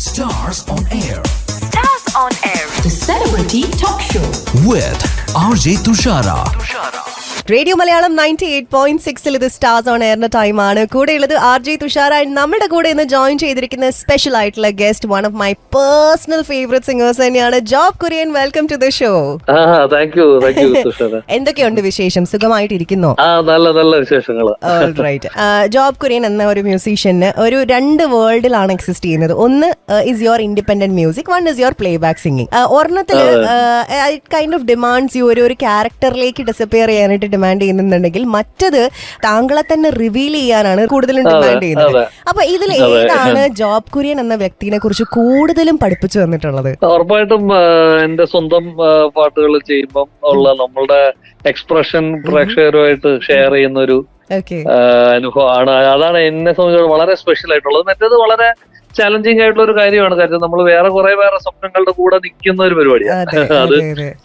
Stars on Air. Stars on Air. The Celebrity Talk Show. With RJ Tushara. Radio Malayalam 98.6 ഇത് stars on എയറിന്റെ ടൈമാണ്. കൂടെയുള്ളത് RJ Thushara. നമ്മുടെ കൂടെ ഇന്ന് ജോയിൻ ചെയ്തിരിക്കുന്ന സ്പെഷ്യൽ ആയിട്ടുള്ള guest, one of my personal favourite singers തന്നെയാണ് Job Kurian. Welcome to the show. എന്തൊക്കെയുണ്ട് വിശേഷം? സുഖമായിട്ടിരിക്കുന്നോ? നല്ല വിശേഷങ്ങൾ. ജോബ് കുര്യൻ എന്ന ഒരു മ്യൂസീഷ്യന് ഒരു രണ്ട് വേൾഡിലാണ് എക്സിസ്റ്റ് ചെയ്യുന്നത്. ഒന്ന് is your independent music, one is your play back singing. ഒരെണ്ണത്തില് it kind of demands you ഒരു ക്യാരക്ടറിലേക്ക് ഡിസപ്പിയർ ചെയ്യാനായിട്ട് ഡിമാൻഡ് ചെയ്യുന്നുണ്ടെങ്കിൽ മറ്റത് താങ്കളെ തന്നെ റിവീൽ ചെയ്യാനാണ് കൂടുതലും ഡിമാൻഡ് ചെയ്യുന്നത്. അപ്പൊ ഇതിൽ ഏതാണ് ജോബ് കുര്യൻ എന്ന വ്യക്തിനെ കുറിച്ച് കൂടുതലും പഠിപ്പിച്ചു തന്നിട്ടുള്ളത്? ഉറപ്പായിട്ടും എന്റെ സ്വന്തം പാട്ടുകൾ ചെയ്യുമ്പം ഉള്ള നമ്മളുടെ എക്സ്പ്രഷൻ പ്രേക്ഷകരുമായിട്ട് ഷെയർ ചെയ്യുന്ന ഒരു അനുഭവമാണ്. അതാണ് എന്നെ സംബന്ധിച്ച് വളരെ സ്പെഷ്യൽ ആയിട്ടുള്ളത്. മറ്റേത് വളരെ ചാലഞ്ചിങ് ആയിട്ടുള്ള ഒരു കാര്യമാണ്. കാരണം നമ്മൾ വേറെ സ്വപ്നങ്ങളുടെ കൂടെ നിൽക്കുന്ന ഒരു പരിപാടിയാണ് അത്.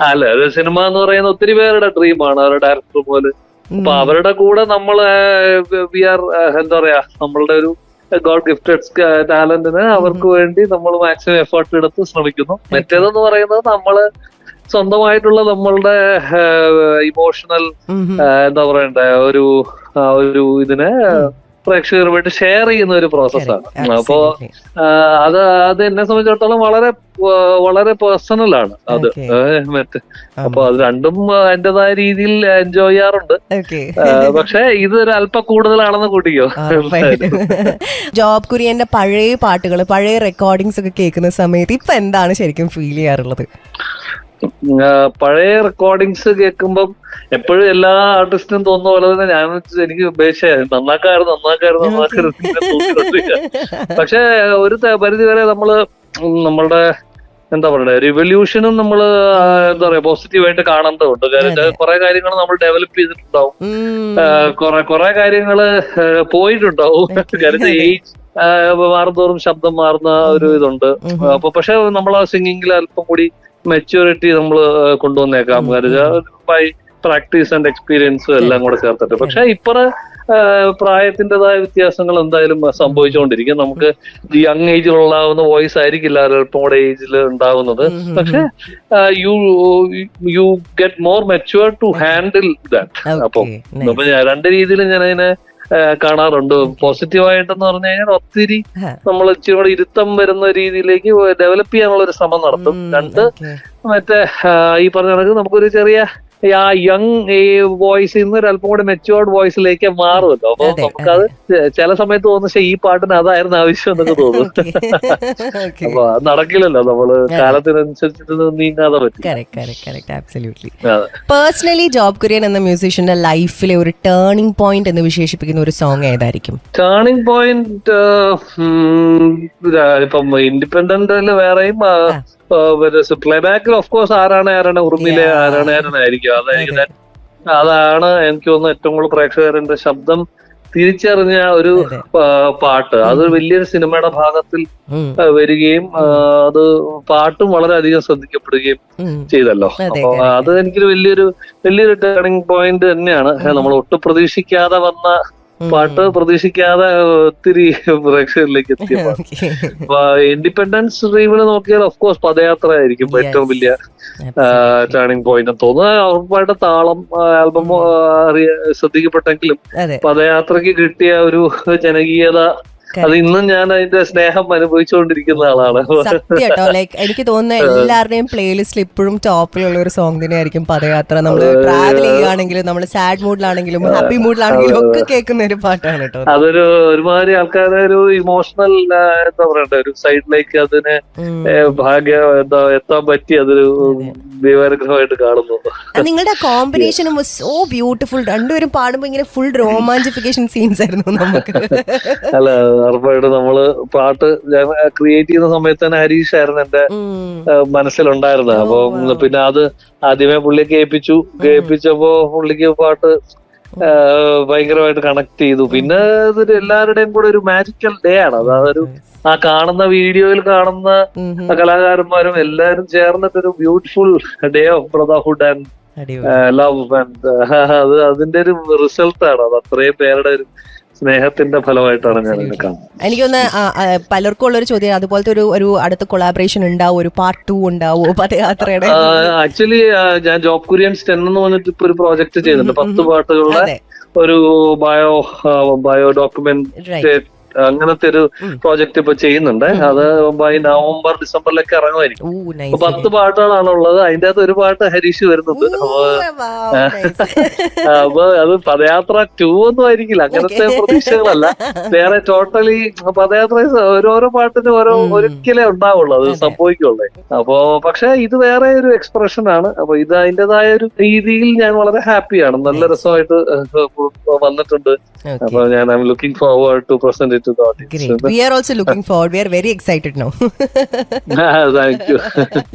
അല്ല, ഒരു സിനിമ എന്ന് പറയുന്ന ഒത്തിരി പേരുടെ ഡ്രീമാണ്, അവരുടെ ഡയറക്ടർ പോലെ. അപ്പൊ അവരുടെ കൂടെ നമ്മള് വി ആർ എന്താ പറയാ, നമ്മളുടെ ഒരു ഗോഡ് ഗിഫ്റ്റഡ് ടാലന്റിന് അവർക്ക് വേണ്ടി നമ്മൾ മാക്സിമം എഫേർട്ട് എടുത്ത് ശ്രമിക്കുന്നു. മറ്റേതെന്ന് പറയുന്നത് നമ്മള് സ്വന്തമായിട്ടുള്ള നമ്മളുടെ ഇമോഷണൽ എന്താ പറയണ്ടേ ഒരു ഇതിനെ പ്രേക്ഷകരുമായിട്ട് ഷെയർ ചെയ്യുന്ന ഒരു പ്രോസസ്സാണ്. അപ്പോ അത് എന്നെ സംബന്ധിച്ചിടത്തോളം വളരെ പേഴ്സണൽ ആണ് അത്. അപ്പൊ അത് രണ്ടും എന്റേതായ രീതിയിൽ എൻജോയ് ചെയ്യാറുണ്ട്. പക്ഷെ ഇതൊരു അല്പം കൂടുതലാണെന്ന് കൂട്ടിക്കോ. ജോബ് കുര്യന്റെ പഴയ പാട്ടുകൾ, പഴയ റെക്കോർഡിങ്സ് ഒക്കെ കേൾക്കുന്ന സമയത്ത് ഇപ്പൊ എന്താണ് ശരിക്കും ഫീൽ ചെയ്യാറുള്ളത്? പഴയ റെക്കോർഡിങ്സ് കേൾക്കുമ്പം എപ്പോഴും എല്ലാ ആർട്ടിസ്റ്റിനും തോന്നുന്ന പോലെ തന്നെ എനിക്ക് നന്നാക്കായിരുന്നു. പക്ഷെ ഒരു പരിധി വരെ നമ്മളുടെ എന്താ പറയുക, റിവല്യൂഷനും നമ്മള് എന്താ പറയാ പോസിറ്റീവായിട്ട് കാണേണ്ടതുണ്ട്. കാരണം കുറെ കാര്യങ്ങൾ നമ്മൾ ഡെവലപ്പ് ചെയ്തിട്ടുണ്ടാവും, കുറെ കാര്യങ്ങള് പോയിട്ടുണ്ടാവും. കാരണം ഏജ് മാറുന്തോറും ശബ്ദം മാറുന്ന ഒരു ഇതുണ്ട്. അപ്പൊ പക്ഷെ നമ്മൾ ആ സിംഗിങ്ങിൽ അല്പം കൂടി മെച്യൂരിറ്റി നമ്മൾ കൊണ്ടുവന്നേക്കാം, ബൈ പ്രാക്ടീസ് ആൻഡ് എക്സ്പീരിയൻസ് എല്ലാം കൂടെ ചേർത്തിട്ട്. പക്ഷെ ഇപ്പറ പ്രായത്തിൻ്റെതായ വ്യത്യാസങ്ങൾ എന്തായാലും സംഭവിച്ചുകൊണ്ടിരിക്കും. നമുക്ക് യങ് ഏജിൽ ഉണ്ടാവുന്ന വോയിസ് ആയിരിക്കില്ല അല്പം കൂടെ ഏജിൽ ഉണ്ടാവുന്നത്. പക്ഷെ you get more matured to handle that. അപ്പം രണ്ട് രീതിയിൽ ഞാൻ അതിനെ കാണാറുണ്ട്. പോസിറ്റീവായിട്ടെന്ന് പറഞ്ഞു കഴിഞ്ഞാൽ ഒത്തിരി നമ്മൾ ഇച്ചിരി കൂടെ ഇരുത്തം വരുന്ന രീതിയിലേക്ക് ഡെവലപ്പ് ചെയ്യാനുള്ള ഒരു ശ്രമം നടത്തും. രണ്ട്, മറ്റേ ഈ പറഞ്ഞ കണക്ക് നമുക്കൊരു ചെറിയ ആ യങ് വോയിസിൽ നിന്ന് അല്പം കൂടെ മെച്യൂർഡ് വോയിസിലേക്ക് മാറുമല്ലോ. അപ്പൊ നമുക്കത് ചില സമയത്ത് തോന്നുന്നു ഈ പാട്ടിന് അതായിരുന്നു ആവശ്യം എന്നൊക്കെ തോന്നും. അപ്പൊ അത് നടക്കില്ലല്ലോ, നമ്മള് കാലത്തിനനുസരിച്ചിട്ട് നീങ്ങാതെ പറ്റും. പേഴ്സണലി ജോബ് കുര്യൻ എന്ന മ്യൂസീഷ്യന്റെ ലൈഫിലെ ഒരു ടേണിംഗ് പോയിന്റ് എന്ന് വിശേഷിപ്പിക്കുന്ന ഒരു സോങ് ഏതായിരിക്കും? ടേണിംഗ് പോയിന്റ് ഇപ്പം ഇൻഡിപെൻഡന്റില് വേറെയും പ്ലേ ബാക്കിൽ ഓഫ് കോഴ്സ് ആരാണ് ഉറുമിലെ ആരാണായിരിക്കും. അതാണ് എനിക്ക് തോന്നുന്നു ഏറ്റവും കൂടുതൽ പ്രേക്ഷകരുടെ ശബ്ദം തിരിച്ചറിഞ്ഞ ഒരു പാട്ട്. അത് വലിയൊരു സിനിമയുടെ ഭാഗത്തിൽ വരികയും അത് പാട്ടും വളരെയധികം ശ്രദ്ധിക്കപ്പെടുകയും ചെയ്തല്ലോ. അപ്പൊ അത് എനിക്കൊരു വലിയൊരു ടേണിംഗ് പോയിന്റ് തന്നെയാണ്. നമ്മൾ ഒട്ടും പ്രതീക്ഷിക്കാതെ വന്ന പാട്ട്, പ്രതീക്ഷിക്കാതെ ഒത്തിരി പ്രേക്ഷകരിലേക്ക് എത്തിയ പാട്ട്. അപ്പൊ ഇൻഡിപെൻഡൻസ് ഡ്രീമിൽ നോക്കിയാൽ ഓഫ് കോഴ്സ് പദയാത്ര ആയിരിക്കും ഏറ്റവും വലിയ ടേണിംഗ് പോയിന്റ് എന്ന് തോന്നുന്നത്. ഉറപ്പായിട്ട് താളം ആൽബം ശ്രദ്ധിക്കപ്പെട്ടെങ്കിലും പദയാത്രക്ക് കിട്ടിയ ഒരു ജനകീയത, അത് ഇന്നും ഞാൻ അതിന്റെ സ്നേഹം അനുഭവിച്ചുകൊണ്ടിരിക്കുന്ന ആളാണ്. സത്യം. ലൈക്ക് എനിക്ക് തോന്നുന്ന എല്ലാവരുടെയും പ്ലേലിസ്റ്റിൽ ഇപ്പോഴും ടോപ്പിലുള്ള ഒരു സോങ് തന്നെയായിരിക്കും പദയാത്ര. നമ്മൾ ട്രാവൽ ചെയ്യുകയാണെങ്കിലും, നമ്മൾ സാഡ് മൂഡിലാണെങ്കിലും ഹാപ്പി മൂഡിലാണെങ്കിലും ഒക്കെ കേൾക്കുന്ന ഒരു പാട്ടാണ് കേട്ടോ. അതൊരു ഒരുമാതിരി ആൾക്കാരെ ഒരു ഇമോഷണൽ എന്താ പറയണ്ട ഒരു സൈഡിലേക്ക് അതിനെ എത്താൻ പറ്റി അതൊരു ദൈവാനുഗ്രഹമായിട്ട് കാണുന്നു. നിങ്ങളുടെ കോമ്പിനേഷനും സോ ബ്യൂട്ടിഫുൾ. രണ്ടുപേരും പാടുമ്പോ ഇങ്ങനെ ഫുൾ റൊമാൻറ്റിഫിക്കേഷൻ സീൻസ് ആയിരുന്നു നമുക്ക്. അല്ല, ഉറപ്പായിട്ടും നമ്മള് പാട്ട് ക്രിയേറ്റ് ചെയ്യുന്ന സമയത്ത് തന്നെ ഹരീഷ് ആയിരുന്നു എന്റെ മനസ്സിലുണ്ടായിരുന്നത്. അപ്പൊ പിന്നെ അത് ആദ്യമേ പുള്ളിയെ കേൾപ്പിച്ചപ്പോ പുള്ളിക്ക് പാട്ട് ഭയങ്കരമായിട്ട് കണക്ട് ചെയ്തു. പിന്നെ ഇതൊരു എല്ലാവരുടെയും കൂടെ ഒരു മാജിക്കൽ ഡേ ആണ്. അതൊരു ആ കാണുന്ന വീഡിയോയിൽ കാണുന്ന കലാകാരന്മാരും എല്ലാവരും ചേർന്നിട്ടൊരു beautiful day of brotherhood and love. And അത് അതിന്റെ ഒരു റിസൾട്ടാണ്. അത് അത്രയും പേരുടെ ഒരു സ്നേഹത്തിന്റെ ഫലമായിട്ടാണ് ഞാൻ ഇതിനെ കാണുന്നത്. എനിക്കൊന്ന് പലർക്കും ഉള്ളൊരു ചോദ്യം, അതുപോലത്തെ ഒരു അടുത്ത കൊളാബറേഷൻ ഉണ്ടാവും, ഒരു പാർട്ട് 2 ഉണ്ടാവുമോ പദയാത്രയുടെ? ആക്ച്വലി ഞാൻ ജോബ് കുര്യൻസ് 10 എന്ന് പറഞ്ഞിട്ട് ഇപ്പൊ ഒരു പ്രോജക്ട് ചെയ്തിട്ടുണ്ട്. 10 പാട്ടുകളുടെ ഒരു ബയോ ഡോക്യുമെന്റ് അങ്ങനത്തെ ഒരു പ്രോജക്ട് ഇപ്പൊ ചെയ്യുന്നുണ്ട്. അത് നവംബർ ഡിസംബറിലൊക്കെ ഇറങ്ങുമായിരിക്കും. 10 പാട്ടുകളാണ് ഉള്ളത്. അതിന്റെ അകത്ത് ഒരു പാട്ട് ഹരീഷ് വരുന്നുണ്ട്. അപ്പൊ അത് പദയാത്ര 2 ഒന്നും ആയിരിക്കില്ല, അങ്ങനത്തെ പ്രതീക്ഷകളല്ല. വേറെ ടോട്ടലി പദയാത്ര ഓരോരോ പാട്ടിന് ഒരിക്കലേ ഉണ്ടാവുള്ളൂ, അത് സംഭവിക്കുള്ളൂ. അപ്പോ പക്ഷെ ഇത് വേറെ ഒരു എക്സ്പ്രഷൻ ആണ്. അപ്പൊ ഇത് അതിന്റേതായ ഒരു രീതിയിൽ ഞാൻ വളരെ ഹാപ്പിയാണ്. നല്ല രസമായിട്ട് വന്നിട്ടുണ്ട്. അപ്പൊ ഞാൻ I am looking forward to present it to the audience. Great. We are also looking forward. We are very excited now. Thank you.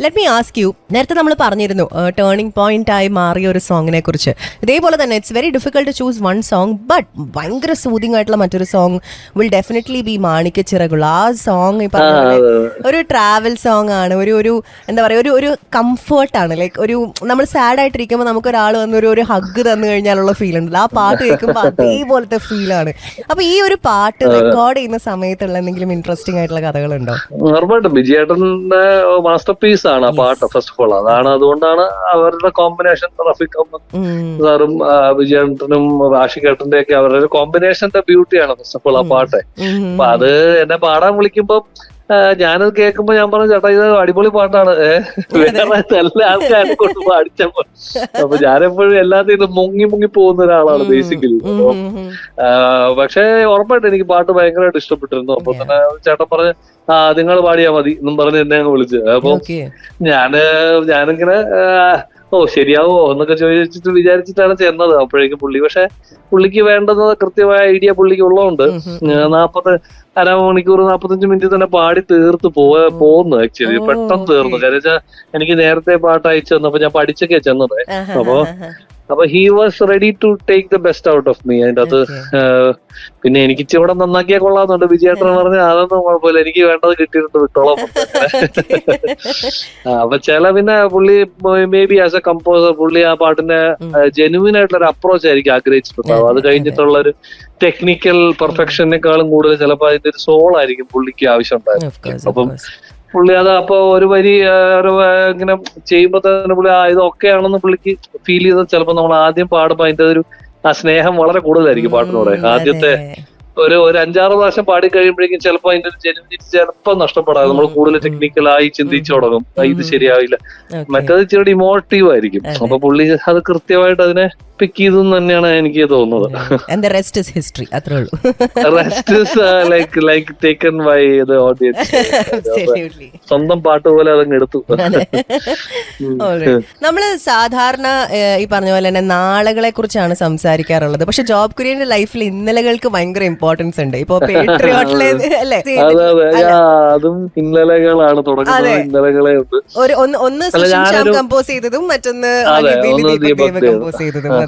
Let me ask you, നേരത്തെ നമ്മൾ പറഞ്ഞിരുന്നു ടേണിംഗ് പോയിന്റ് ആയി മാറിയ ഒരു സോങ്ങിനെ കുറിച്ച്. ഇതേപോലെ തന്നെ it's very difficult to choose one song, but ഭയങ്കര സൂതിങ് ആയിട്ടുള്ള മറ്റൊരു song will definitely be Manikyachirakukal. ആ സോങ് ഈ പറഞ്ഞ ഒരു ട്രാവൽ സോങ് ആണ്, ഒരു എന്താ പറയുക, ഒരു കംഫർട്ട് ആണ്. ലൈക്ക് ഒരു നമ്മൾ സാഡ് ആയിട്ടിരിക്കുമ്പോൾ നമുക്ക് ഒരാൾ വന്ന് ഒരു ഹഗ് തന്നു കഴിഞ്ഞാലുള്ള ഫീൽ ഉണ്ടല്ലോ, ആ പാട്ട് കേൾക്കുമ്പോൾ അതേപോലത്തെ ഫീലാണ്. അപ്പൊ ഈ ഒരു പാട്ട് റെക്കോർഡ് ചെയ്യുന്ന സമയത്തുള്ള എന്തെങ്കിലും ഇൻട്രസ്റ്റിംഗ് ആയിട്ടുള്ള കഥകളുണ്ടോ? ഉറപ്പായിട്ടും വിജയേട്ടന്റെ മാസ്റ്റർ പീസ് ആണ് ആ പാട്ട്. ഫസ്റ്റ് ഓഫ് ഓൾ അതാണ്, അതുകൊണ്ടാണ് അവരുടെ കോമ്പിനേഷൻ, റഫീഖ് അഹമ്മദ് സാറും വിജയേട്ടനും ആഷിഖേട്ടന്റെ ഒക്കെ അവരുടെ കോമ്പിനേഷന്റെ ബ്യൂട്ടിയാണ് ഫസ്റ്റ് ഓഫ് ഓൾ ആ പാട്ട്. അപ്പൊ അത് എന്നെ പാടാൻ വിളിക്കുമ്പോ ഞാനത് കേൾക്കുമ്പോ ഞാൻ പറഞ്ഞു, ചേട്ടാ ഇത് അടിപൊളി പാട്ടാണ്, വേറെ എല്ലാ ആൾക്കാരെ കൊണ്ട് പാടിച്ചപ്പോ. അപ്പൊ ഞാനെപ്പോഴും എല്ലാത്തിനും മുങ്ങി പോകുന്ന ഒരാളാണ് ബേസിക്കലി. പക്ഷെ ഉറപ്പായിട്ട് എനിക്ക് പാട്ട് ഭയങ്കരമായിട്ട് ഇഷ്ടപ്പെട്ടിരുന്നു. അപ്പൊ തന്നെ ചേട്ടൻ പറഞ്ഞ് നിങ്ങൾ പാടിയാ മതി എന്നും പറഞ്ഞ് എന്നെ അങ്ങ് വിളിച്ചു. അപ്പൊ ഞാനിങ്ങനെ ശരിയാവോ എന്നൊക്കെ ചോദിച്ചിട്ട് വിചാരിച്ചിട്ടാണ് ചെന്നത്. അപ്പോഴേക്കും പുള്ളിക്ക് വേണ്ടുന്ന കൃത്യമായ ഐഡിയ പുള്ളിക്ക് ഉള്ളതുകൊണ്ട് 45 മിനിറ്റ് തന്നെ പാടി തീർത്ത് പോകുന്നു. ആക്ച്വലി പെട്ടെന്ന് തീർന്നു. കാര്യം വെച്ചാൽ എനിക്ക് നേരത്തെ പാട്ട് അയച്ചു തന്നപ്പോ ഞാൻ പഠിച്ചൊക്കെ ചെന്നത്. അപ്പൊ he was ready to take the best out of me. അതിന്റെ അത് പിന്നെ എനിക്ക് ഇച്ചിരി നന്നാക്കിയാൽ കൊള്ളാന്നുണ്ട്. വിജയേട്ടൻ പറഞ്ഞ അതൊന്നും കുഴപ്പമില്ല, എനിക്ക് വേണ്ടത് കിട്ടിയിട്ടുണ്ട്, വിട്ടോളാം. അപ്പൊ പിന്നെ പുള്ളി may be as A composer പുള്ളി ആ പാട്ടിന്റെ ജെനുവിൻ ആയിട്ടുള്ള ഒരു അപ്രോച്ച് ആയിരിക്കും ആഗ്രഹിച്ചിട്ടുണ്ടാവും. അത് കഴിഞ്ഞിട്ടുള്ള ഒരു ടെക്നിക്കൽ പെർഫെക്ഷനേക്കാളും കൂടുതൽ ചിലപ്പോൾ അതിന്റെ ഒരു സോൾ ആയിരിക്കും പുള്ളിക്ക് ആവശ്യം ഉണ്ടായിരുന്നു. അപ്പം പുള്ളി അത് അപ്പൊ ഒരു വരി ഇങ്ങനെ ചെയ്യുമ്പോ തന്നെ പുള്ളി ഇതൊക്കെ ആണെന്ന് പുള്ളിക്ക് ഫീൽ ചെയ്തത് ചിലപ്പോ നമ്മൾ ആദ്യം പാടുമ്പോ അതിന്റെ ഒരു ആ സ്നേഹം വളരെ കൂടുതലായിരിക്കും പാട്ടിനോട്. ആദ്യത്തെ ഒരു 5-6 പ്രാവശ്യം പാടി കഴിയുമ്പോഴേക്കും ചിലപ്പോ അതിന്റെ ഒരു ജെനുവിനിറ്റി ചിലപ്പോൾ നഷ്ടപ്പെടാതെ നമ്മൾ കൂടുതൽ ടെക്നിക്കലായി ചിന്തിച്ചു തുടങ്ങും, ഇത് ശരിയാവില്ല. മറ്റേത് ഇച്ചിരി ഇമോട്ടീവ് ആയിരിക്കും. അപ്പൊ പുള്ളി അത് കൃത്യമായിട്ട് അതിനെ പിക്ക് ചെയ്തെന്ന് തന്നെയാണ് എനിക്ക് തോന്നുന്നത്. സ്വന്തം പാട്ട് പോലെ അതങ്ങ് എടുത്തു. നമ്മള് സാധാരണ ഈ പറഞ്ഞ പോലെ തന്നെ നാളുകളെ കുറിച്ചാണ് സംസാരിക്കാറുള്ളത്. പക്ഷെ ജോബ് കുര്യന്റെ ലൈഫിൽ ഇന്നലകൾക്ക് ഭയങ്കര ഇമ്പോർട്ടൻസ് ഉണ്ട്. ഇപ്പൊ പേട്രിയോട്ടിലെ അല്ലേ, അതും ഇന്നലകളാണ് തുടങ്ങുന്നത്. ഇന്നലകളെ ഒന്ന് കമ്പോസ് ചെയ്തതും മറ്റൊന്ന് കമ്പോസ് ചെയ്തതും.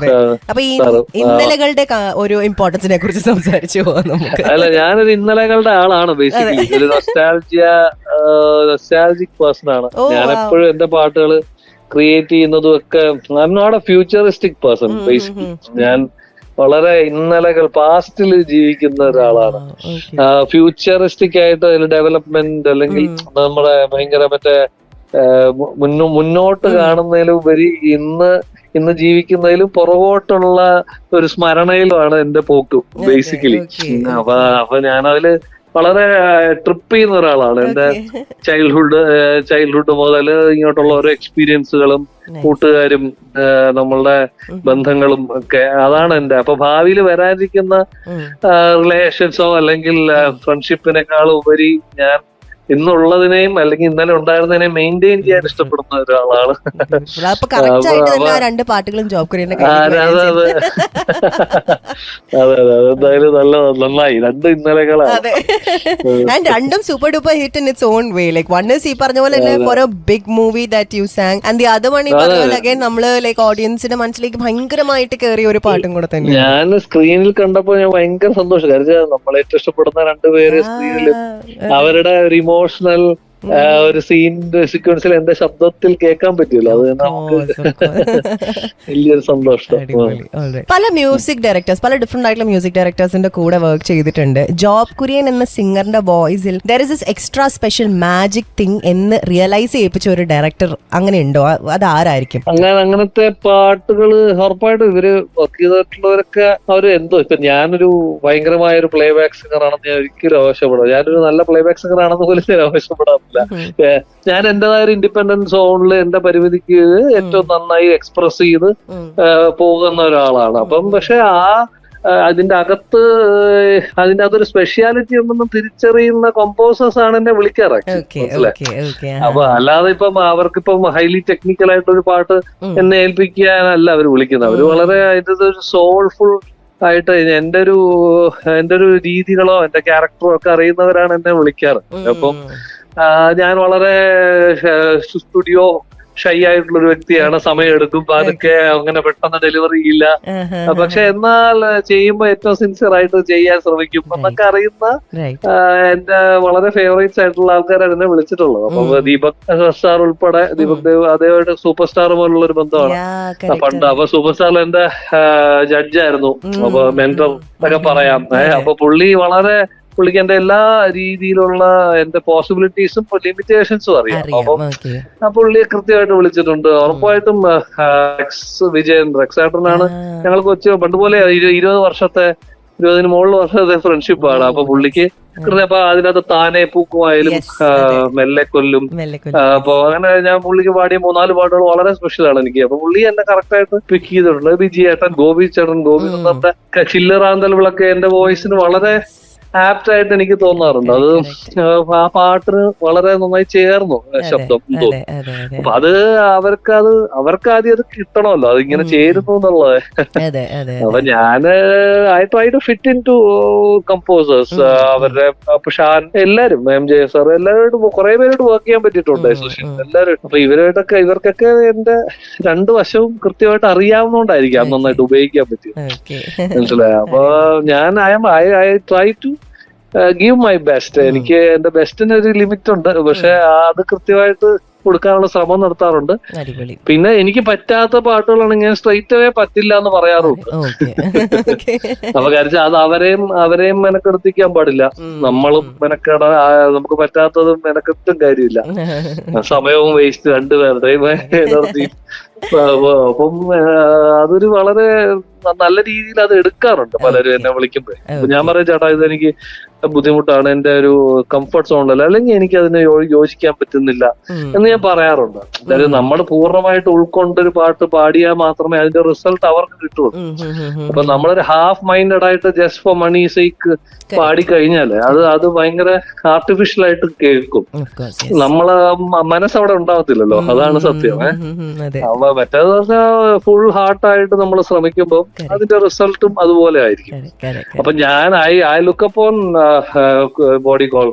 അപ്പൊ ഈ ഇന്നലകളുടെ ഒരു ഇമ്പോർട്ടൻസിനെ കുറിച്ച് സംസാരിച്ചു പോവാം നമുക്ക്. അല്ല, ഞാനൊരു ഇന്നലകളുടെ ആളാണ് ബേസിക്കലി. ഒരു നൊസ്റ്റാൾജിക് പേഴ്സൺ ആണ് ഞാൻ. എപ്പോഴും എന്റെ പാട്ടുകൾ ക്രിയേറ്റ് ചെയ്യുന്നതും ഒക്കെ I am not a futuristic person basically. ഞാൻ വളരെ ഇന്നലകൾ പാസ്റ്റിൽ ജീവിക്കുന്ന ഒരാളാണ്. ഫ്യൂച്ചറിസ്റ്റിക് ആയിട്ട് അതിൽ ഡെവലപ്മെന്റ് അല്ലെങ്കിൽ നമ്മുടെ ഭയങ്കര മറ്റേ മുന്നോട്ട് കാണുന്നതിലുപരി ഇന്ന് ജീവിക്കുന്നതിലും പുറകോട്ടുള്ള ഒരു സ്മരണയിലുമാണ് എന്റെ പോക്ക് ബേസിക്കലി. അപ്പൊ ഞാനതില് വളരെ ട്രിപ്പ് ചെയ്യുന്ന ഒരാളാണ്. എന്റെ ചൈൽഡ്ഹുഡ് മുതൽ ഇങ്ങോട്ടുള്ള ഓരോ എക്സ്പീരിയൻസുകളും കൂട്ടുകാരും നമ്മളുടെ ബന്ധങ്ങളും ഒക്കെ അതാണ് എന്റെ. അപ്പൊ ഭാവിയിൽ വരാനിരിക്കുന്ന റിലേഷൻസോ അല്ലെങ്കിൽ ഫ്രണ്ട്ഷിപ്പിനേക്കാളും ഉപരി ഞാൻ ഇന്നുള്ളതിനെയും അല്ലെങ്കിൽ ഇന്നലെ ഉണ്ടായിരുന്നതിനെയും മെയിൻറ്റെയിൻ ചെയ്യാൻ ഇഷ്ടപ്പെടുന്ന ഒരാളാണ്. രണ്ട് പാട്ടുകളും ജോബ് കുര്യന്റെ എന്തായാലും നന്നായി. 2 ഇന്നലകളാണ്. രണ്ടും super duper hit in its own way. Like one is ഈ പറഞ്ഞ പോലെ തന്നെ for a big movie that you sang, and the other one ഈ പറഞ്ഞ പോലെ അഗൈൻ നമ്മള് ലൈക് ഓഡിയൻസിന്റെ മനസ്സിലേക്ക് ഭയങ്കരമായിട്ട് കയറിയ ഒരു പാട്ടും കൂടെ തന്നെ. ഞാൻ സ്ക്രീനിൽ കണ്ടപ്പോ ഞാൻ ഭയങ്കര സന്തോഷം. കാരണം നമ്മളേറ്റവും ഇഷ്ടപ്പെടുന്ന 2 പേര് സ്ക്രീനിൽ അവരുടെ ഒരു ഇമോഷണൽ ഒരു സീക്വൻസിൽ എന്റെ ശബ്ദത്തിൽ കേൾക്കാൻ പറ്റുമല്ലോ, അത് നമുക്ക് വലിയൊരു സന്തോഷം. പല മ്യൂസിക് ഡയറക്ടേഴ്സ്, പല ഡിഫറെന്റ് ആയിട്ടുള്ള മ്യൂസിക് ഡയറക്ടേഴ്സിന്റെ കൂടെ വർക്ക് ചെയ്തിട്ടുണ്ട്. ജോബ് കുര്യൻ എന്ന സിംഗറിന്റെ വോയിസിൽ there is this extra special magic thing എന്ന് റിയലൈസ് ചെയ്യിപ്പിച്ച ഒരു ഡയറക്ടർ അങ്ങനെ ഉണ്ടോ? അത് ആരായിരിക്കും? അങ്ങനത്തെ പാട്ടുകള് ഉറപ്പായിട്ടും ഇവര് വർക്ക് ചെയ്തിട്ടുള്ളവരൊക്കെ അവര് എന്തോ, ഇപ്പൊ ഞാനൊരു ഭയങ്കരമായ ഒരു പ്ലേ ബാക്ക് സിംഗർ ആണെന്ന് ഞാൻ ഒരിക്കലും ആവശ്യപ്പെടാം. ഞാനൊരു നല്ല പ്ലേ ബാക്ക് സിംഗർ ആണെന്ന് പോലും ഞാൻ ആവശ്യപ്പെടാറില്ല. ഞാൻ എന്റേതായ ഒരു ഇൻഡിപെൻഡന്റ് സോണില് എന്റെ പരിമിതിക്ക് ഏറ്റവും നന്നായി എക്സ്പ്രസ് ചെയ്ത് പോകുന്ന ഒരാളാണ്. അപ്പം പക്ഷെ അതിന്റെ അകത്തൊരു സ്പെഷ്യാലിറ്റി ഉണ്ടെന്ന് തിരിച്ചറിയുന്ന കമ്പോസേഴ്സ് ആണ് എന്നെ വിളിക്കാറ്. അപ്പൊ അല്ലാതെ ഇപ്പം അവർക്കിപ്പം ഹൈലി ടെക്നിക്കൽ ആയിട്ടൊരു പാട്ട് എന്നെ ഏൽപ്പിക്കാനല്ല അവർ വിളിക്കുന്നത്. അവര് വളരെ അതിന്റെ ഒരു സോൾഫുൾ ആയിട്ട് എന്റെ ഒരു രീതികളോ എന്റെ ക്യാരക്ടറോ ഒക്കെ അറിയുന്നവരാണ് എന്നെ വിളിക്കാറ്. അപ്പം ഞാൻ വളരെ സ്റ്റുഡിയോ ഷൈ ആയിട്ടുള്ള ഒരു വ്യക്തിയാണ്. സമയം എടുക്കും, അതൊക്കെ അങ്ങനെ പെട്ടെന്ന് ഡെലിവറി ചെയ്യില്ല. പക്ഷെ എന്നാൽ ചെയ്യുമ്പോ ഏറ്റവും സിൻസിയർ ആയിട്ട് ചെയ്യാൻ ശ്രമിക്കും എന്നൊക്കെ അറിയുന്ന എന്റെ വളരെ ഫേവറേറ്റ്സ് ആയിട്ടുള്ള ആൾക്കാരാണ് എന്നെ വിളിച്ചിട്ടുള്ളത്. അപ്പൊ ദീപക് സ്റ്റാർ ഉൾപ്പെടെ, ദീപക് ദേവ് അതേപോലെ സൂപ്പർ സ്റ്റാർ പോലുള്ള ഒരു ബന്ധമാണ് പണ്ട്. അപ്പൊ സൂപ്പർ സ്റ്റാറിൽ എന്റെ ജഡ്ജായിരുന്നു, അപ്പൊ മെന്റർ ഒക്കെ പറയാം. അപ്പൊ പുള്ളിക്ക് എന്റെ എല്ലാ രീതിയിലുള്ള എന്റെ പോസിബിലിറ്റീസും ലിമിറ്റേഷൻസും അറിയാം. അപ്പം പുള്ളിയെ കൃത്യമായിട്ട് വിളിച്ചിട്ടുണ്ട്. ഉറപ്പായിട്ടും റെക്സാട്ടനാണ് ഞങ്ങൾ പണ്ട് പോലെ 20 മുകളിൽ വർഷത്തെ ഫ്രണ്ട്ഷിപ്പാണ്. അപ്പൊ പുള്ളിക്ക് അപ്പൊ അതിനകത്ത് താനെ പൂക്കുമായാലും മെല്ലെ കൊല്ലും, അപ്പൊ അങ്ങനെ ഞാൻ പുള്ളിക്ക് പാടിയ 3-4 പാട്ടുകൾ വളരെ സ്പെഷ്യലാണ് എനിക്ക്. അപ്പൊ പുള്ളി എന്നെ കറക്റ്റ് ആയിട്ട് പിക്ക് ചെയ്തിട്ടുണ്ട്. ബിജി ഏട്ടൻ, ഗോപി ചില്ലറാന്തൽ വിളക്ക് എന്റെ വോയിസിന് വളരെ ആപ്റ്റ് ആയിട്ട് എനിക്ക് തോന്നാറുണ്ട്. അത് ആ പാട്ടിന് വളരെ നന്നായി ചേർന്നു ശബ്ദം തോന്നുന്നു. അപ്പൊ അവർക്ക് ആദ്യം അത് കിട്ടണമല്ലോ, അതിങ്ങനെ ചേരുന്നു എന്നുള്ളത്. അപ്പൊ I try to fit in to composers. അവരുടെ ഷാൻ, എല്ലാരും, MJ സാർ, എല്ലാവരോടും കുറെ പേരോട് വർക്ക് ചെയ്യാൻ പറ്റിയിട്ടുണ്ട് എല്ലാവരും. അപ്പൊ ഇവർക്കൊക്കെ എന്റെ 2 വശവും കൃത്യമായിട്ട് അറിയാവുന്നതുകൊണ്ടായിരിക്കാം നന്നായിട്ട് ഉപയോഗിക്കാൻ പറ്റിയത്. മനസ്സിലായോ? അപ്പൊ ഞാൻ I try to give my best. എനിക്ക് എന്റെ ബെസ്റ്റിന് ഒരു ലിമിറ്റ് ഉണ്ട്, പക്ഷെ അത് കൃത്യമായിട്ട് കൊടുക്കാനുള്ള ശ്രമം നടത്താറുണ്ട്. പിന്നെ എനിക്ക് പറ്റാത്ത പാട്ടുകളാണെങ്കിൽ ഞാൻ സ്ട്രൈറ്റ് അവേ പറ്റില്ല എന്ന് പറയാറുണ്ട്. അപ്പൊ കാര്യം അത് അവരെയും മെനക്കെടുത്തിക്കാൻ പാടില്ല. നമ്മളും നമുക്ക് പറ്റാത്തതും മെനക്കെടുത്തും കാര്യമില്ല. സമയവും വേസ്റ്റ്, രണ്ടുപേരുടെയും എനർജി. അപ്പം അതൊരു വളരെ നല്ല രീതിയിൽ അത് എടുക്കാറുണ്ട് പലരും എന്നെ വിളിക്കുമ്പോ. ഞാൻ പറയും, ചേട്ടാ ഇതെനിക്ക് ബുദ്ധിമുട്ടാണ്, എന്റെ ഒരു കംഫർട്ട് സോണിലല്ല, അല്ലെങ്കിൽ എനിക്ക് അതിനെ യോജിക്കാൻ പറ്റുന്നില്ല എന്ന് ഞാൻ പറയാറുണ്ട്. അതായത് നമ്മൾ പൂർണ്ണമായിട്ട് ഉൾക്കൊണ്ടൊരു പാട്ട് പാടിയാൽ മാത്രമേ അതിന്റെ റിസൾട്ട് അവർക്ക് കിട്ടുള്ളൂ. അപ്പൊ നമ്മളൊരു ഹാഫ് മൈൻഡഡ് ആയിട്ട് ജസ്റ്റ് ഫോർ മണി സേക്ക് പാടിക്കഴിഞ്ഞാല് അത് ഭയങ്കര ആർട്ടിഫിഷ്യൽ ആയിട്ട് കേൾക്കും. നമ്മളെ മനസ്സവിടെ ഉണ്ടാവത്തില്ലല്ലോ, അതാണ് സത്യം. അപ്പൊ മറ്റേത് പറഞ്ഞാൽ ഫുൾ ഹാർട്ടായിട്ട് നമ്മൾ ശ്രമിക്കുമ്പോൾ അതിന്റെ റിസൾട്ടും അതുപോലെ ആയിരിക്കും. അപ്പൊ ഞാൻ I look upon body call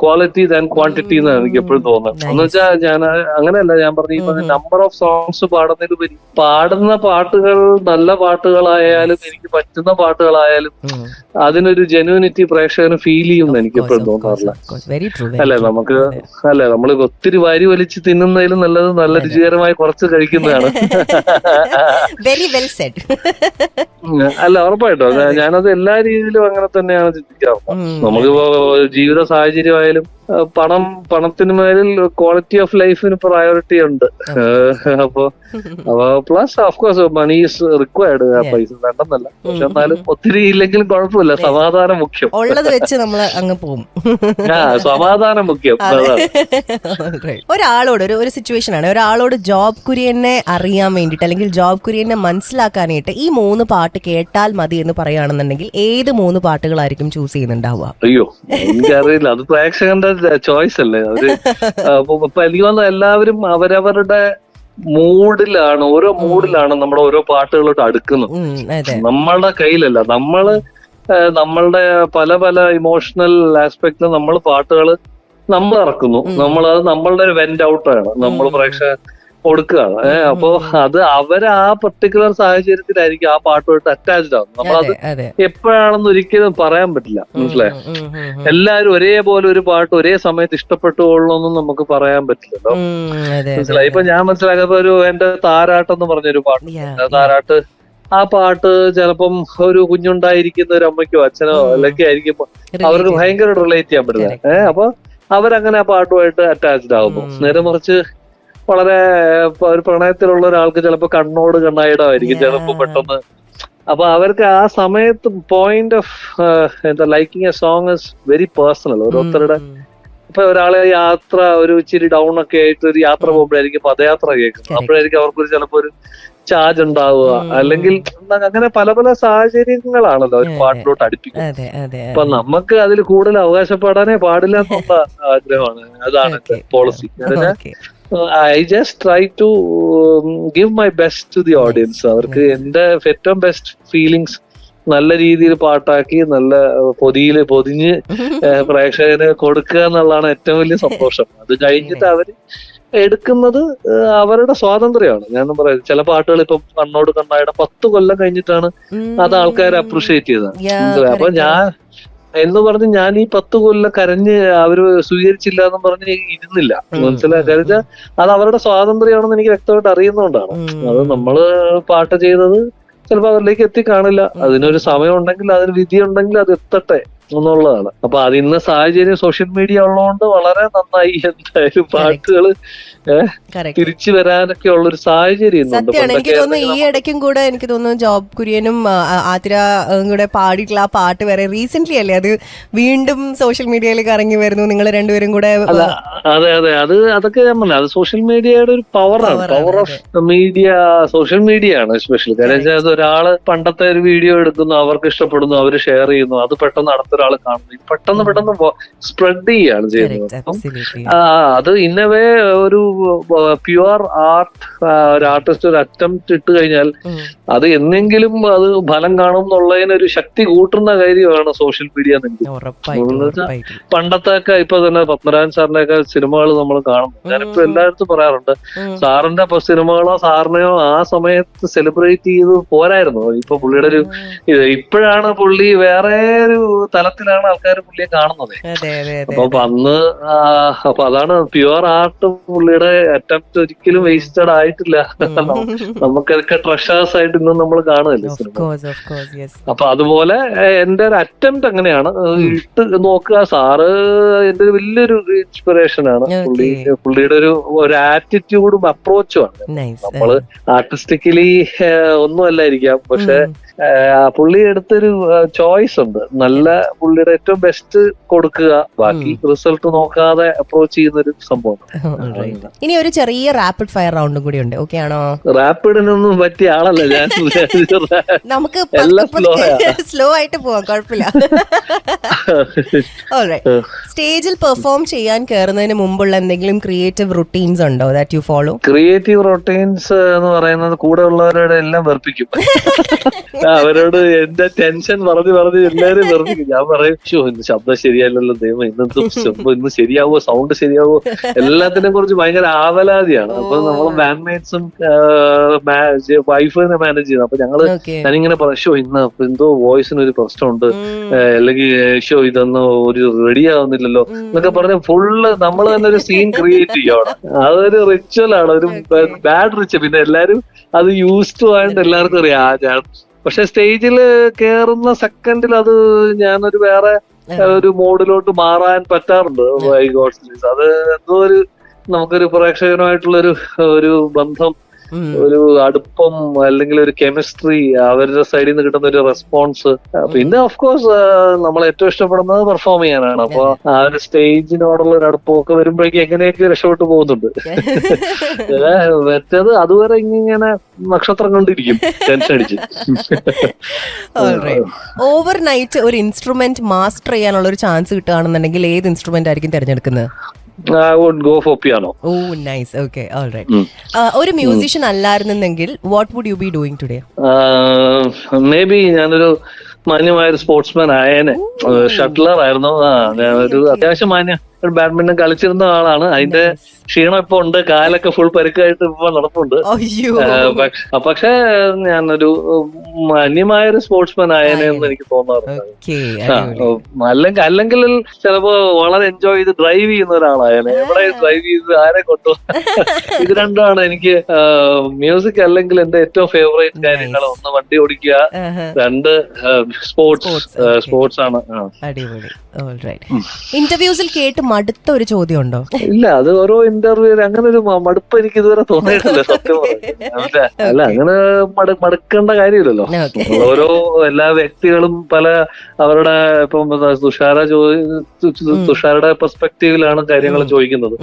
quality than quantity എന്നാണ് എനിക്ക് എപ്പോഴും തോന്നുന്നത്. എന്ന് വെച്ചാൽ ഞാൻ അങ്ങനെയല്ല, ഞാൻ പറഞ്ഞ നമ്പർ ഓഫ് സോങ്സ് പാടുന്നതിലുപരി പാടുന്ന പാട്ടുകൾ നല്ല പാട്ടുകളായാലും എനിക്ക് പറ്റുന്ന പാട്ടുകളായാലും അതിനൊരു ജെന്യൂനിറ്റി പ്രേക്ഷകന് ഫീൽ ചെയ്യുമെന്ന് എനിക്ക് എപ്പോഴും തോന്നാറില്ല. അല്ലെ, നമ്മൾ ഒത്തിരി വാരി വലിച്ച് തിന്നുന്നതിലും നല്ലത് നല്ല രുചികരമായി കുറച്ച് കഴിക്കുന്നതാണ്. അല്ല, ഉറപ്പായിട്ടോ, ഞാനത് എല്ലാ രീതിയിലും അങ്ങനെ തന്നെയാണ് ചിന്തിക്കാറുള്ളത്. നമുക്കിപ്പോ ജീവിത സാഹചര്യമായാലും പണത്തിന് മേലിൽ ക്വാളിറ്റി ഓഫ് ലൈഫിന് പ്രയോറിറ്റി ഉണ്ട്. അപ്പൊ plus of course money is required. പൈസ വേണ്ടെന്നല്ല, പക്ഷെ എന്നാലും ഒത്തിരി ഇല്ലെങ്കിലും കുഴപ്പമില്ല. സമാധാനം മുഖ്യം. ഉള്ളത് വെച്ച് നമ്മൾ അങ്ങ് പോകും. സമാധാനം മുഖ്യം. ഒരാളോട് ഒരു സിറ്റുവേഷൻ ആണ്, ഒരാളോട് ജോബ് കുര്യനെ അറിയാൻ വേണ്ടിട്ട് അല്ലെങ്കിൽ ജോബ് കുര്യനെ മനസ്സിലാക്കാനായിട്ട് ഈ 3 പാട്ട് കേട്ടാൽ മതി എന്ന് പറയുകയാണെന്നുണ്ടെങ്കിൽ ഏത് 3 പാട്ടുകളായിരിക്കും ചൂസ് ചെയ്യുന്നുണ്ടാവുക? അയ്യോ, എനിക്കറിയില്ല, അത് പ്രേക്ഷകന്റെ ചോയ്സ് അല്ലേ. ഇപ്പൊ എനിക്ക് തോന്നുന്നു എല്ലാവരും അവരവരുടെ ഓരോ മൂഡിലാണ് നമ്മുടെ ഓരോ പാട്ടുകളോട്ട് അടുക്കുന്നത്. നമ്മളുടെ കയ്യിലല്ല. നമ്മളുടെ പല ഇമോഷണൽ ആസ്പെക്റ്റിൽ നമ്മൾ പാട്ടുകൾ നമ്മൾ ഇറക്കുന്നു. നമ്മളത് നമ്മളുടെ ഒരു വെന്റ് ഔട്ടാണ്. നമ്മൾ കൊടുക്കുകയാണ്. അപ്പോ അത് അവര് ആ പെർട്ടിക്കുലർ സാഹചര്യത്തിലായിരിക്കും ആ പാട്ടുമായിട്ട് അറ്റാച്ച്ഡ് ആവുന്നത്. നമ്മളത് എപ്പോഴാണെന്ന് ഒരിക്കലും പറയാൻ പറ്റില്ല. മനസ്സിലായോ? എല്ലാരും ഒരേപോലെ ഒരു പാട്ട് ഒരേ സമയത്ത് ഇഷ്ടപ്പെട്ടുകൊള്ളണമെന്നും നമുക്ക് പറയാൻ പറ്റില്ലല്ലോ. മനസ്സിലായി? ഇപ്പൊ ഞാൻ മനസ്സിലാക്കിയപ്പോ എന്റെ താരാട്ട് എന്ന് പറഞ്ഞൊരു പാട്ടുണ്ട്. താരാട്ട്, ആ പാട്ട് ചിലപ്പം ഒരു കുഞ്ഞുണ്ടായിരിക്കുന്ന ഒരു അമ്മയ്ക്കോ അച്ഛനോ അല്ലെങ്കിൽ ആയിരിക്കും അവർക്ക് ഭയങ്കര റിലേറ്റ് ചെയ്യാൻ പറ്റുന്നത്. അപ്പൊ അവരങ്ങനെ ആ പാട്ടുമായിട്ട് അറ്റാച്ച്ഡ് ആവുന്നു. നേരെ മറിച്ച് വളരെ ഒരു പ്രണയത്തിലുള്ള ഒരാൾക്ക് ചിലപ്പോ കണ്ണോട് കണ്ണായിടമായിരിക്കും ചിലപ്പോ പെട്ടെന്ന്. അപ്പൊ അവർക്ക് ആ സമയത്ത് പോയിന്റ് ഓഫ് എന്താ liking A song is very personal. ഓരോരുത്തരുടെ ഇപ്പൊ ഒരാളെ യാത്ര ഒരു ഇച്ചിരി ഡൗൺ ഒക്കെ ആയിട്ട് ഒരു യാത്ര പോകുമ്പോഴായിരിക്കും പദയാത്ര കേൾക്കുന്നത്. അപ്പോഴായിരിക്കും അവർക്കൊരു ചിലപ്പോ ഒരു ചാർജ് ഉണ്ടാവുക. അല്ലെങ്കിൽ അങ്ങനെ പല പല സാഹചര്യങ്ങളാണല്ലോ ഒരു പാട്ടിലോട്ട് അടുപ്പിക്കുന്നത്. അപ്പൊ നമുക്ക് അതിൽ കൂടുതൽ അവകാശപ്പെടാനേ പാടില്ല എന്നുള്ള ആഗ്രഹമാണ്. അതാണ് എന്റെ policy. I just try to give my best to the audience. അവർക്ക് എന്റെ ഏറ്റവും ബെസ്റ്റ് ഫീലിങ്സ് നല്ല രീതിയിൽ പാട്ടാക്കി നല്ല പൊതിഞ്ഞ് പ്രേക്ഷകന് കൊടുക്കുക എന്നുള്ളതാണ് ഏറ്റവും വലിയ സന്തോഷം. അത് കഴിഞ്ഞിട്ട് അവര് എടുക്കുന്നത് അവരുടെ സ്വാതന്ത്ര്യമാണ്. ഞാൻ പറയുന്നത് ചില പാട്ടുകൾ ഇപ്പൊ കണ്ണോട് കണ്ണായുടെ 10 കൊല്ലം കഴിഞ്ഞിട്ടാണ് അത് ആൾക്കാർ അപ്രിഷിയേറ്റ് ചെയ്തത്. അപ്പൊ ഞാൻ എന്ന് പറഞ്ഞ് ഞാൻ ഈ 10 കൊല്ലം കരഞ്ഞ് അവര് സ്വീകരിച്ചില്ല എന്ന് പറഞ്ഞ് ഇരുന്നില്ല. മനസ്സിലാക്കുക, അത് അവരുടെ സ്വാതന്ത്ര്യമാണെന്ന് എനിക്ക് വ്യക്തമായിട്ട് അറിയുന്നതുകൊണ്ടാണ്. അത് നമ്മള് പാട്ട് ചെയ്തത് ചിലപ്പോ അവരിലേക്ക് എത്തിക്കാണില്ല. അതിനൊരു സമയം ഉണ്ടെങ്കിൽ അതിന് വിധി ഉണ്ടെങ്കിൽ അത് എത്തട്ടെ എന്നുള്ളതാണ്. അപ്പൊ അതിന്ന് സാഹചര്യം സോഷ്യൽ മീഡിയ ഉള്ളതുകൊണ്ട് വളരെ നന്നായി എന്തായാലും പാട്ടുകള് തിരിച്ചു വരാനൊക്കെ ഉള്ളൊരു സാഹചര്യം. സത്യമാണ്. എനിക്ക് തോന്നുന്നു ഈ ഇടയ്ക്കും കൂടെ എനിക്ക് തോന്നുന്നു ജോബ് കുര്യനും ആതിര കൂടെ പാടിയിട്ടുള്ള ആ പാട്ട് വരെ റീസെന്റ് അല്ലേ അത് വീണ്ടും സോഷ്യൽ മീഡിയയിലേക്ക് ഇറങ്ങി വരുന്നു. നിങ്ങൾ രണ്ടുപേരും കൂടെ. അതെ അതൊക്കെ ഞാൻ പറഞ്ഞു. അത് സോഷ്യൽ മീഡിയയുടെ ഒരു പവറാണ്. Power of media social media ആണ് എസ്പെഷ്യലി. കാരണം ഒരാള് പണ്ടത്തെ ഒരു വീഡിയോ എടുക്കുന്നു, അവർക്ക് ഇഷ്ടപ്പെടുന്നു, അവര് ഷെയർ ചെയ്യുന്നു, അത് പെട്ടെന്ന് അടുത്തൊരാൾ കാണുന്നു, പെട്ടെന്ന് സ്പ്രെഡ് ചെയ്യാണ് ചെയ്യുന്നത്. അത് ഇന്നവേ ഒരു പ്യുവർ ആർട്ട് ഒരു ആർട്ടിസ്റ്റ് ഒരു അറ്റംപ്റ്റ് ഇട്ട് കഴിഞ്ഞാൽ അത് എന്നെങ്കിലും അത് ഫലം കാണും എന്നുള്ളതിനൊരു ശക്തി കൂട്ടുന്ന കാര്യമാണ് സോഷ്യൽ മീഡിയ. പണ്ടത്തെ ഒക്കെ ഇപ്പൊ തന്നെ പത്മരാജൻ സാറിന്റെ ഒക്കെ സിനിമകൾ നമ്മൾ കാണുന്നു. ഞാനിപ്പോ എല്ലായിടത്തും പറയാറുണ്ട്, സാറിന്റെ സിനിമകളോ സാറിനെയോ ആ സമയത്ത് സെലിബ്രേറ്റ് ചെയ്ത് പോരായിരുന്നു. ഇപ്പൊ പുള്ളിയുടെ ഒരു ഇപ്പോഴാണ് പുള്ളി വേറെ ഒരു തലത്തിലാണ് ആൾക്കാർ പുള്ളിയെ കാണുന്നത്. അപ്പൊ അതാണ് പ്യുവർ ആർട്ട്. പുള്ളിയുടെ അറ്റംപ്റ്റ് ഒരിക്കലും വേസ്റ്റഡ് ആയിട്ടില്ല. നമുക്കൊക്കെ ട്രഷേഴ്സ് ആയിട്ട് ഇന്നും നമ്മൾ കാണുമല്ലേ സിനിമ. അപ്പൊ അതുപോലെ എന്റെ ഒരു അറ്റംപ്റ്റ് അങ്ങനെയാണ്. ഇട്ട് നോക്കുക, സാറ് എന്റെ ഒരു വലിയൊരു ഇൻസ്പിറേഷൻ ആണ്. പുള്ളിയുടെ ഒരു ആറ്റിറ്റ്യൂഡും അപ്രോച്ചും ആണ്. നമ്മള് ആർട്ടിസ്റ്റിക്കലി ഒന്നും അല്ലായിരിക്കാം, പക്ഷെ പുള്ളി എടുത്തൊരു ചോയ്സ് ഉണ്ട്. നല്ല പുള്ളിയുടെ ഏറ്റവും ബെസ്റ്റ് കൊടുക്കുക, ബാക്കി റിസൾട്ട് നോക്കാതെ അപ്രോച്ച് ചെയ്യുന്ന ഒരു സംഭവം. ഇനി ഒരു ചെറിയ റാപ്പിഡ് ഫയർ റൗണ്ടും കൂടി ഉണ്ട്. ഓക്കെ ആണോ? റാപ്പിഡിനൊന്നും പറ്റിയ ആളല്ല ഞാൻ. നമുക്ക് സ്ലോ ആയിട്ട് പോവാം, കുഴപ്പമില്ല. സ്റ്റേജിൽ പെർഫോം ചെയ്യാൻ കയറുന്നതിന് മുമ്പുള്ള എന്തെങ്കിലും ക്രിയേറ്റീവ് റുട്ടീൻസ് ഉണ്ടോ that you follow? Creative routines എന്ന് പറയുന്നത് കൂടെ ഉള്ളവരോട് എല്ലാം വെറുപ്പിക്കും. അവരോട് എന്റെ ടെൻഷൻ പറഞ്ഞ് എല്ലാരും വെറുപ്പിക്കും. ഞാൻ പറയും, ഇന്ന് ശബ്ദം ശരിയല്ലല്ലോ ദൈവം, ഇന്ന് ശരിയാവോ, സൗണ്ട് ശരിയാവോ, എല്ലാത്തിനെ കുറിച്ച് ഭയങ്കര ആവലാതിയാണ്. അപ്പൊ നമ്മള് ബാൻഡ്മേറ്റ്സും വൈഫിനെ മാനേജ് ചെയ്യുന്നത്. അപ്പൊ ഞാനിങ്ങനെ പറയും, ഇന്ന് എന്തോ വോയിസിന് ഒരു പ്രശ്നമുണ്ട്, അല്ലെങ്കിൽ ഇതൊന്നും ഒരു റെഡി ആവുന്നില്ലല്ലോ എന്നൊക്കെ പറഞ്ഞ് ഫുള്ള് നമ്മൾ തന്നെ ഒരു സീൻ ക്രിയേറ്റ് ചെയ്യണം. അതൊരു റിച്വൽ ആണ്, ഒരു ബാഡ് റിച്വൽ. പിന്നെ എല്ലാരും അത് യൂസ്ഡ് ആയിട്ട് എല്ലാവർക്കും അറിയാം. പക്ഷെ സ്റ്റേജിൽ കേറുന്ന സെക്കൻഡിൽ അത് ഞാനൊരു വേറെ ഒരു മോഡിലോട്ട് മാറാൻ പറ്റാറുണ്ട്. അത് എന്തോ ഒരു നമുക്കൊരു പ്രേക്ഷകനുമായിട്ടുള്ളൊരു ഒരു ബന്ധം, ഒരു അടുപ്പം, അല്ലെങ്കിൽ ഒരു കെമിസ്ട്രി, അവരുടെ സൈഡിൽ നിന്ന് കിട്ടുന്ന ഒരു റെസ്പോൺസ്. പിന്നെ ഓഫ് കോഴ്സ് നമ്മൾ ഏറ്റവും ഇഷ്ടപ്പെടുന്നത് പെർഫോം ചെയ്യാനാണ്. അപ്പൊ ആ ഒരു സ്റ്റേജിനോടുള്ള ഒരു അടുപ്പമൊക്കെ വരുമ്പോഴേക്കും എങ്ങനെയൊക്കെ രക്ഷപ്പെട്ടു പോകുന്നുണ്ട്. മറ്റേത് അതുവരെ ഇങ്ങനെ നക്ഷത്രം കൊണ്ടിരിക്കും ടെൻഷൻ അടിച്ച്. ഓവർ നൈറ്റ് ഒരു ഇൻസ്ട്രുമെന്റ് മാസ്റ്റർ ചെയ്യാനുള്ള ഒരു ചാൻസ് കിട്ടുകയാണെന്നുണ്ടെങ്കിൽ ഏത് ഇൻസ്ട്രുമെന്റ് ആയിരിക്കും തിരഞ്ഞെടുക്കുന്നത്? I would go for piano. Oh, nice. Okay, all right. ഒരു musician അല്ലായിരുന്നെങ്കിൽ what would you be doing today? Maybe ഞാനൊരു മാന്യമായൊരു സ്പോർട്സ്മാൻ ആയേനെ. ഷട്ടിലർ ആയിരുന്നു. ഞാനൊരു അത്യാവശ്യം മാന്യ ബാഡ്മിന്റൺ കളിച്ചിരുന്ന ആളാണ്. അതിന്റെ ക്ഷീണം ഇപ്പൊ ഉണ്ട്, കാലൊക്കെ ഫുൾ പരിക്കായിട്ട് ഇപ്പൊ നടപ്പുണ്ട്. അയ്യോ. പക്ഷെ ഞാനൊരു മാന്യമായൊരു സ്പോർട്സ്മാൻ ആയനെന്ന് എനിക്ക് തോന്നാറുണ്ട്. അല്ലെങ്കിൽ ചിലപ്പോ വളരെ എൻജോയ് ചെയ്ത് ഡ്രൈവ് ചെയ്യുന്ന ഒരാളായനെ. എവിടെ ഡ്രൈവ് ചെയ്ത് ആരെ കൊണ്ടു ഇത് രണ്ടാണ് എനിക്ക്. മ്യൂസിക് അല്ലെങ്കിൽ എന്റെ ഏറ്റവും ഫേവറേറ്റ് കാര്യങ്ങൾ. ഒന്ന് വണ്ടി ഓടിക്കുക, രണ്ട് സ്പോർട്സ് ആണ്. ഇന്റർവ്യൂസിൽ കേട്ട് മടുത്ത ഒരു ചോദ്യം ഉണ്ടോ? ഇല്ല, അത് ഓരോ ഇന്റർവ്യൂ അങ്ങനെ ഒരു മടുപ്പ് എനിക്ക് ഇതുവരെ തോന്നിയിട്ടില്ല സത്യം പറഞ്ഞാൽ. അല്ല, അങ്ങനെ മടുക്കേണ്ട കാര്യമില്ലല്ലോ. ഓരോ എല്ലാ വ്യക്തികളും പല അവരുടെ ഇപ്പം തുഷാരയുടെ പെർസ്പെക്റ്റീവിലാണ് കാര്യങ്ങൾ ചോദിക്കുന്നത്.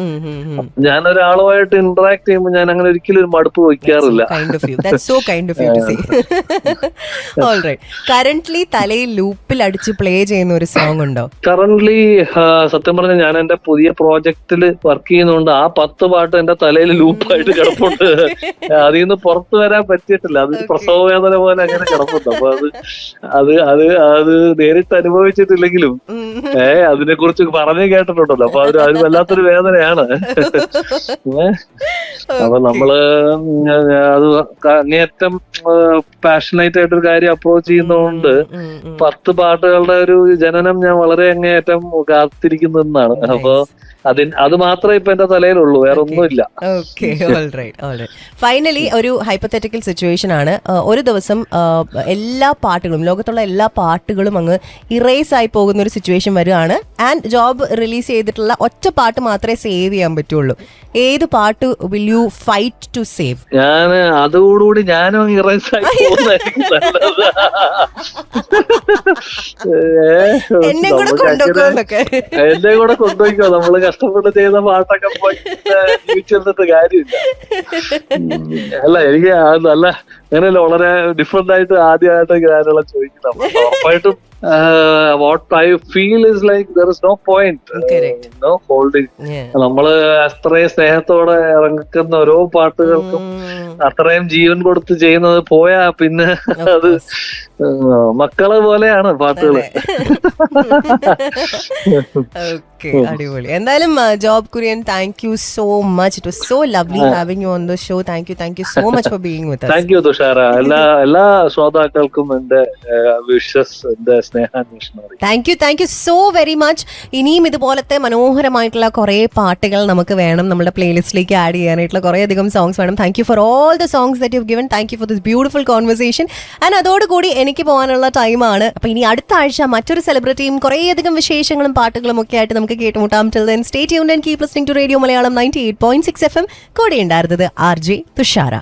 ഞാൻ ഒരാളുമായിട്ട് ഇന്ററാക്ട് ചെയ്യുമ്പോൾ ഞാൻ അങ്ങനെ ഒരിക്കലും ഒരു മടുപ്പ് വയ്ക്കാറില്ല. കറന്റ്ലി തലയിൽ ലൂപ്പിൽ അടിച്ച് പ്ലേ ചെയ്യുന്ന ഒരു സോങ് ഉണ്ടോ? കറന്റ്ലി സത്യം പറഞ്ഞാൽ ഞാൻ എന്റെ പുതിയ പ്രോജക്റ്റിൽ വർക്ക് ചെയ്യുന്നതുകൊണ്ട് ആ 10 പാട്ട് എന്റെ തലയിൽ ലൂപ്പായിട്ട് കിടപ്പുണ്ട്. അതിൽ നിന്ന് പുറത്തു വരാൻ പറ്റിയിട്ടില്ല. അത് പ്രസവ വേദന പോലെ അങ്ങനെ കിടപ്പുണ്ട്. അപ്പൊ അത് നേരിട്ട് അനുഭവിച്ചിട്ടില്ലെങ്കിലും അതിനെ കുറിച്ച് പറഞ്ഞു കേട്ടിട്ടുണ്ടല്ലോ. അപ്പൊ അത് വല്ലാത്തൊരു വേദനയാണ്. അപ്പൊ നമ്മള് അത് അങ്ങേയറ്റം പാഷനേറ്റ് ആയിട്ടൊരു കാര്യം അപ്രോച്ച് ചെയ്യുന്നതുകൊണ്ട് 10 പാട്ടുകളുടെ ഒരു ജനനം ഞാൻ വളരെ അങ്ങേയറ്റം കാത്തിരിക്കുന്നതെന്നാണ്. അപ്പൊ അത് മാത്രമേ ഇപ്പൊ എന്റെ തലയിലുള്ളൂ, വേറെ ഒന്നുമില്ല. ഫൈനലി ഒരു ഹൈപ്പത്തറ്റിക്കൽ സിറ്റുവേഷൻ ആണ്. ഒരു ദിവസം എല്ലാ പാട്ടുകളും, ലോകത്തുള്ള എല്ലാ പാട്ടുകളും അങ്ങ് ഇറേസ് ആയി പോകുന്ന ഒരു സിറ്റുവേഷൻ വരികയാണ്. ആൻഡ് ജോബ് റിലീസ് ചെയ്തിട്ടുള്ള ഒറ്റ പാട്ട് മാത്രമേ സേവ് ചെയ്യാൻ പറ്റുള്ളൂ. ഏത് പാട്ട് will you fight to save? ഞാൻ അതോടുകൂടി ഞാനും ഇറേസ് ആയി പോകുന്നതായിരിക്കും നല്ലത്. എന്നെ കൂടെ കൊണ്ടുപോകുന്നൊക്കെ എന്നെ കൂടെ കൊണ്ടുപോയിക്കോ. നമ്മള് കഷ്ടപ്പെട്ട് ചെയ്ത പാട്ടൊക്കെ പോയി ജീവിച്ചിരുന്നിട്ട് കാര്യമില്ല. അല്ല, എനിക്ക് നല്ല അങ്ങനെയല്ല, വളരെ ഡിഫറെന്റ് ആയിട്ട് ആദ്യമായിട്ട് ഞാനുള്ള ചോദിക്കുന്നത്. ഉറപ്പായിട്ടും what I feel is like there is no point, no holding. നമ്മള് അത്രയും സ്നേഹത്തോടെ ഇറങ്ങുന്ന ഓരോ പാട്ടുകൾക്കും അത്രയും ജീവൻ കൊടുത്ത് ചെയ്യുന്നത് പോയാ പിന്നെ അത് മക്കളെ പോലെയാണ് പാട്ടുകള്. അടിപൊളി. എന്തായാലും Job Kurian, thank you so much. It was so lovely having you on the show. Thank you so much for being with us. Thank you Thushara. എല്ലാ ശ്രോതാക്കൾക്കും എന്റെ വിഷസ്, എന്റെ സ്നേഹാന്വേഷണം. Thank you so very much. ഇനിയും ഇതുപോലത്തെ മനോഹരമായിട്ടുള്ള കുറെ പാട്ടുകൾ നമുക്ക് വേണം നമ്മുടെ പ്ലേലിസ്റ്റിലേക്ക് ആഡ് ചെയ്യാനായിട്ടുള്ള കുറെ അധികം സോങ്സ് വേണം. Thank you for all the songs that you have given. Thank you for this beautiful conversation. And അതോടുകൂടി എനിക്ക് പോകാനുള്ള ടൈമാണ്. അപ്പൊ ഇനി അടുത്ത ആഴ്ച മറ്റൊരു സെലിബ്രിറ്റിയും കുറേയധികം വിശേഷങ്ങളും പാട്ടുകളും ഒക്കെ ആയിട്ട് നമുക്ക് കേട്ടുമുട്ടാം. Till then, stay tuned and keep listening to Radio Malayalam 98.6 FM. കൂടെ ഉണ്ടായിരുന്നത് RJ തുഷാര.